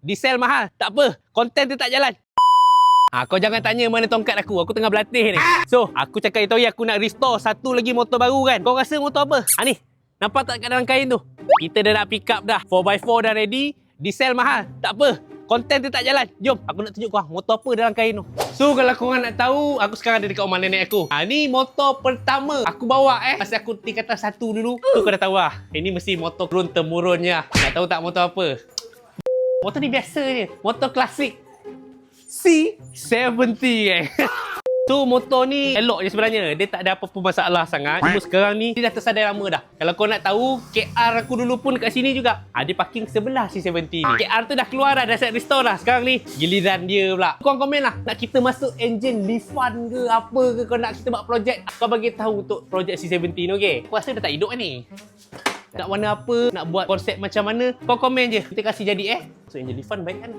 Diesel mahal. Tak apa, konten tu tak jalan. Kau jangan tanya mana tongkat aku tengah berlatih ni. So, aku cakap itu aku nak restore satu lagi motor baru kan. Kau rasa motor apa? Ni, nampak tak kat dalam kain tu? Kita dah nak pick up dah. 4x4 dah ready. Diesel mahal. Tak apa, konten tu tak jalan. Jom, aku nak tunjuk kau motor apa dalam kain tu. So, kalau korang nak tahu, aku sekarang ada dekat rumah nenek aku. Ni motor pertama aku bawa Masa aku tingkatan 1 dulu. Tu kau dah tahu lah. Ini mesti motor turun-temurunnya. Nak tahu tak motor apa? Motor ni biasa je. Motor klasik. C70 So motor ni elok je sebenarnya. Dia tak ada apa-apa masalah sangat. Cuma sekarang ni dia dah tersadai lama dah. Kalau kau nak tahu, KR aku dulu pun kat sini juga. Dia parking sebelah C70 ni. KR tu dah keluar dah set restore dah. Sekarang ni giliran dia pula. Kau komen lah, nak kita masuk engine Lifan ke apa ke, kau nak kita buat projek, kau bagi tahu untuk projek C70 ni, okey? Aku rasa dah tak hidup ni. Nak warna apa, nak buat konsep macam mana, kau komen je. Kita kasih jadi So engine Lifan baik kan?